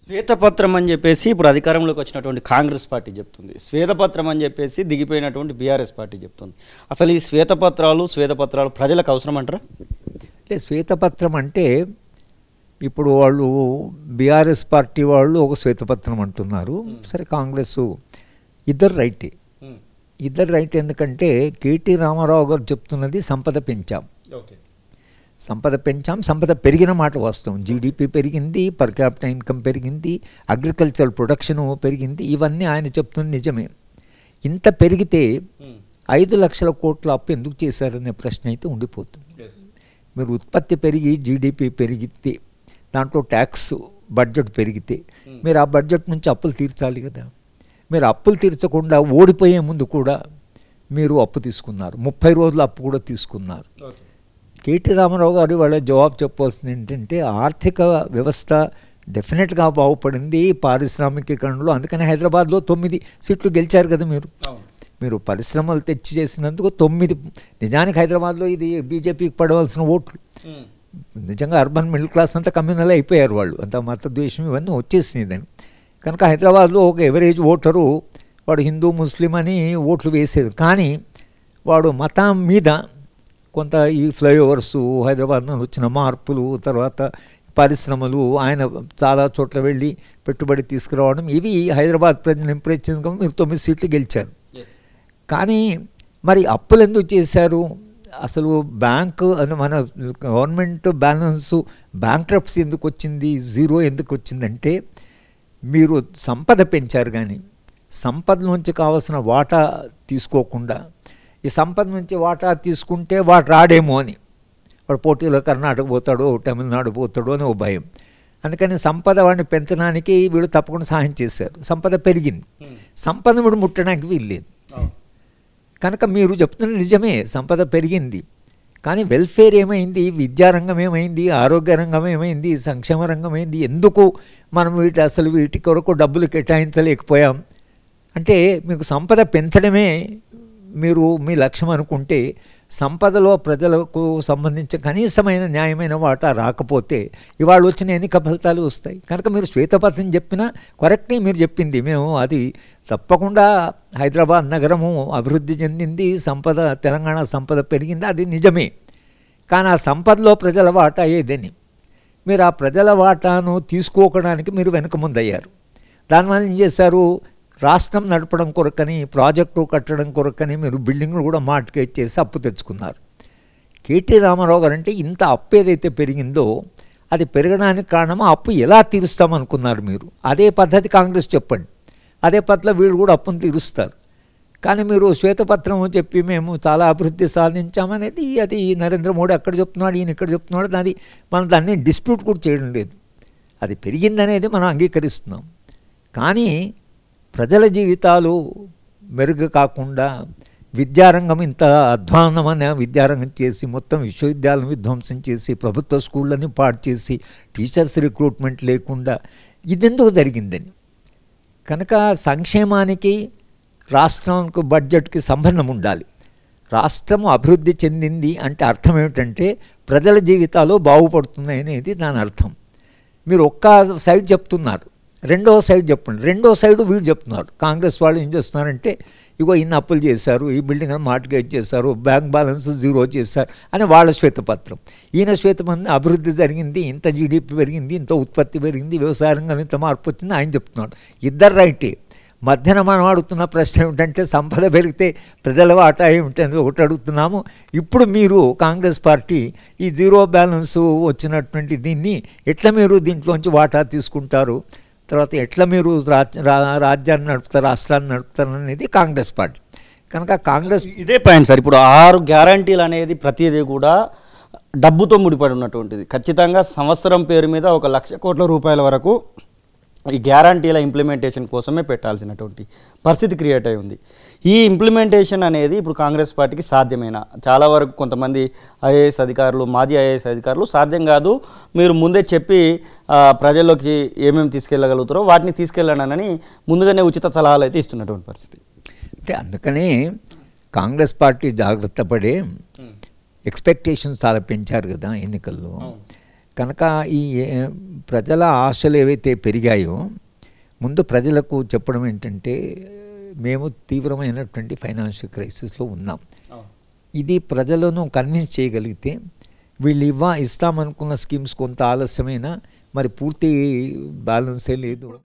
శ్వేతపత్రం అని చెప్పేసి ఇప్పుడు అధికారంలోకి వచ్చినటువంటి కాంగ్రెస్ పార్టీ చెప్తుంది. శ్వేతపత్రం అని చెప్పేసి దిగిపోయినటువంటి బీఆర్ఎస్ పార్టీ చెప్తుంది. అసలు ఈ శ్వేతపత్రాలు ప్రజలకు అవసరం అంటారా? అంటే శ్వేతపత్రం అంటే ఇప్పుడు వాళ్ళు బీఆర్ఎస్ పార్టీ వాళ్ళు ఒక శ్వేతపత్రం అంటున్నారు. సరే, కాంగ్రెస్ ఇద్దరు రైటే. ఎందుకంటే కేటీ రామారావు గారు చెప్తున్నది సంపద పెంచాం, సంపద పెరిగిన మాట వాస్తవం. జీడిపి పెరిగింది, పర్ క్యాపిటల్ ఇన్కమ్ పెరిగింది, అగ్రికల్చర్ ప్రొడక్షన్ పెరిగింది. ఇవన్నీ ఆయన చెప్తున్న నిజమే. ఇంత పెరిగితే 5 లక్షల కోట్ల అప్పు ఎందుకు చేశారనే ప్రశ్న అయితే ఉండిపోతుంది. మీరు ఉత్పత్తి పెరిగి జీడిపి పెరిగితే, దాంట్లో ట్యాక్స్ బడ్జెట్ పెరిగితే మీరు ఆ బడ్జెట్ నుంచి అప్పులు తీర్చాలి కదా. మీరు అప్పులు తీర్చకుండా ఓడిపోయే ముందు కూడా మీరు అప్పు తీసుకున్నారు, 30 రోజుల అప్పు కూడా తీసుకున్నారు. కేటీ రామారావు గారు వాళ్ళ జవాబు చెప్పాల్సింది ఏంటంటే, ఆర్థిక వ్యవస్థ డెఫినెట్గా బాగుపడింది పారిశ్రామికీకరణలో. అందుకని హైదరాబాద్లో 9 సీట్లు గెలిచారు కదా. మీరు పరిశ్రమలు తెచ్చి చేసినందుకు 9. నిజానికి హైదరాబాద్లో ఇది బీజేపీకి పడవలసిన ఓట్లు. నిజంగా అర్బన్ మిడిల్ క్లాస్ అంతా కమ్యూనల్ అయిపోయారు వాళ్ళు, అంత మతద్వేషం ఇవన్నీ వచ్చేసినాయి దాన్ని. కనుక హైదరాబాద్లో ఒక ఎవరేజ్ ఓటరు వాడు హిందూ ముస్లిం అని ఓట్లు వేసేది. కానీ వాడు మతం మీద కొంత ఈ ఫ్లైఓవర్సు, హైదరాబాద్లో వచ్చిన మార్పులు, తర్వాత పరిశ్రమలు, ఆయన చాలా చోట్ల వెళ్ళి పెట్టుబడి తీసుకురావడం, ఇవి హైదరాబాద్ ప్రజలు ఇంప్రెస్ చేసుకుని మీరు 9 సీట్లు గెలిచారు. కానీ మరి అప్పులు ఎందుకు చేశారు? అసలు బ్యాంకు మన గవర్నమెంట్ బ్యాలెన్సు బ్యాంక్రప్సీ ఎందుకు వచ్చింది, జీరో ఎందుకు వచ్చిందంటే, మీరు సంపద పెంచారు కానీ సంపద నుంచి కావాల్సిన వాటా తీసుకోకుండా, ఈ సంపద నుంచి వాటా తీసుకుంటే వాడు రాడేమో అని, వాడు పోటీలో కర్ణాటక పోతాడో తమిళనాడు పోతాడో అని ఓ భయం. అందుకని సంపద వాడిని పెంచడానికి వీళ్ళు తప్పకుండా సహాయం చేశారు. సంపద పెరిగింది, సంపద వీడు ముట్టడానికి వీల్లేదు. కనుక మీరు చెప్తున్న నిజమే, సంపద పెరిగింది. కానీ వెల్ఫేర్ ఏమైంది, విద్యారంగం ఏమైంది, ఆరోగ్య రంగం ఏమైంది, సంక్షేమ రంగం ఏంది? ఎందుకు మనం వీటి కొరకు డబ్బులు కేటాయించలేకపోయాం అంటే, మీకు సంపద పెంచడమే మీరు మీ లక్ష్యం అనుకుంటే, సంపదలో ప్రజలకు సంబంధించిన కనీసమైన న్యాయమైన వాటా రాకపోతే ఇవాళ వచ్చిన ఎన్నిక ఫలితాలు వస్తాయి. కనుక మీరు శ్వేతపత్రం చెప్పినా కరెక్ట్గా మీరు చెప్పింది, మేము అది తప్పకుండా హైదరాబాద్ నగరము అభివృద్ధి చెందింది, సంపద తెలంగాణ సంపద పెరిగింది, అది నిజమే. కానీ ఆ సంపదలో ప్రజల వాటా ఏదని, మీరు ఆ ప్రజల వాటాను తీసుకోవడానికి మీరు వెనుక ముందయ్యారు. దానివల్ల ఏం చేశారు? రాష్ట్రం నడపడం కొరకని, ప్రాజెక్టు కట్టడం కొరకని మీరు బిల్డింగ్లు కూడా మార్టిగేజ్ చేసి అప్పు తెచ్చుకున్నారు. కేటీ రామారావు గారు అంటే ఇంత అప్పు ఏదైతే పెరిగిందో అది పెరగడానికి కారణమో అప్పు ఎలా తీరుస్తామనుకున్నారు మీరు? అదే పద్ధతి కాంగ్రెస్ చెప్పండి, అదే పద్ధతిలో వీళ్ళు కూడా అప్పును తీరుస్తారు. కానీ మీరు శ్వేతపత్రం చెప్పి మేము చాలా అభివృద్ధి సాధించామనేది, అది నరేంద్ర మోడీ అక్కడ చెప్తున్నాడు, ఈయన ఇక్కడ చెప్తున్నాడు, అది మనం దాన్ని డిస్ప్యూట్ కూడా చేయడం లేదు. అది పెరిగిందనేది మనం అంగీకరిస్తున్నాం. కానీ ప్రజల జీవితాలు మెరుగు కాకుండా విద్యారంగం ఇంత అధ్వాన్నమైన విద్యారంగం చేసి, మొత్తం విశ్వవిద్యాలయం విధ్వంసం చేసి, ప్రభుత్వ స్కూళ్ళని పాడు చేసి, టీచర్స్ రిక్రూట్మెంట్ లేకుండా, ఇదెందుకు జరిగిందని. కనుక సంక్షేమానికి రాష్ట్రానికి బడ్జెట్కి సంబంధం ఉండాలి. రాష్ట్రము అభివృద్ధి చెందింది అంటే అర్థం ఏమిటంటే ప్రజల జీవితాలు బాగుపడుతున్నాయి అనేది దాని అర్థం. మీరు ఒక్క సైడ్ చెప్తున్నారు, రెండో సైడ్ చెప్పండి. రెండో సైడు వీళ్ళు చెప్తున్నారు. కాంగ్రెస్ వాళ్ళు ఏం చేస్తున్నారంటే, ఇగో ఇన్ని అప్పులు చేశారు, ఈ బిల్డింగ్ మార్టిగేజ్ చేశారు, బ్యాంక్ బ్యాలెన్స్ జీరో చేశారు అని వాళ్ళ శ్వేతపత్రం. ఈయన శ్వేతపత్రం అభివృద్ధి జరిగింది, ఇంత జీడిపి పెరిగింది, ఇంత ఉత్పత్తి పెరిగింది, వ్యవసాయ రంగం ఇంత మార్పు వచ్చింది ఆయన చెప్తున్నాడు. ఇద్దరు రైటే. మధ్యన మనం అడుగుతున్న ప్రశ్న ఏమిటంటే, సంపద పెరిగితే ప్రజల వాటా ఏమిటని ఒకటి అడుగుతున్నాము. ఇప్పుడు మీరు కాంగ్రెస్ పార్టీ ఈ జీరో బ్యాలెన్స్ వచ్చినటువంటి దీన్ని ఎట్లా మీరు దీంట్లోంచి వాటా తీసుకుంటారు, తర్వాత ఎట్లా మీరు రాజ్యాన్ని నడుపుతారు, రాష్ట్రాన్ని నడుపుతారు అనేది కాంగ్రెస్ పార్టీ. కనుక కాంగ్రెస్ ఇదే పాయింట్ సార్. ఇప్పుడు 6 గ్యారంటీలు అనేది ప్రతిదీ కూడా డబ్బుతో ముడిపడి ఉన్నటువంటిది. ఖచ్చితంగా సంవత్సరం పేరు మీద 1 లక్ష కోట్ల రూపాయల వరకు ఈ గ్యారంటీల ఇంప్లిమెంటేషన్ కోసమే పెట్టాల్సినటువంటి పరిస్థితి క్రియేట్ అయి ఉంది. ఈ ఇంప్లిమెంటేషన్ అనేది ఇప్పుడు కాంగ్రెస్ పార్టీకి సాధ్యమేనా? చాలా వరకు కొంతమంది ఐఏఎస్ అధికారులు, మాజీ ఐఏఎస్ అధికారులు సాధ్యం కాదు, మీరు ముందే చెప్పి ప్రజల్లోకి ఏమేమి తీసుకెళ్ళగలుగుతారో వాటిని తీసుకెళ్ళండి ముందుగానే ఉచిత సలహాలు అయితే ఇస్తున్నటువంటి పరిస్థితి. అంటే అందుకనే కాంగ్రెస్ పార్టీ జాగ్రత్త పడే ఎక్స్పెక్టేషన్స్ చాలా పెంచారు కదా ఎన్నికల్లో. కనుక ఈ ప్రజల ఆశలు ఏవైతే పెరిగాయో ముందు ప్రజలకు చెప్పడం ఏంటంటే మేము తీవ్రమైనటువంటి ఫైనాన్షియల్ క్రైసిస్లో ఉన్నాం. ఇది ప్రజలను కన్విన్స్ చేయగలిగితే వీళ్ళు ఇస్తామనుకున్న స్కీమ్స్ కొంత ఆలస్యమైనా మరి పూర్తి బ్యాలెన్సే లేదు.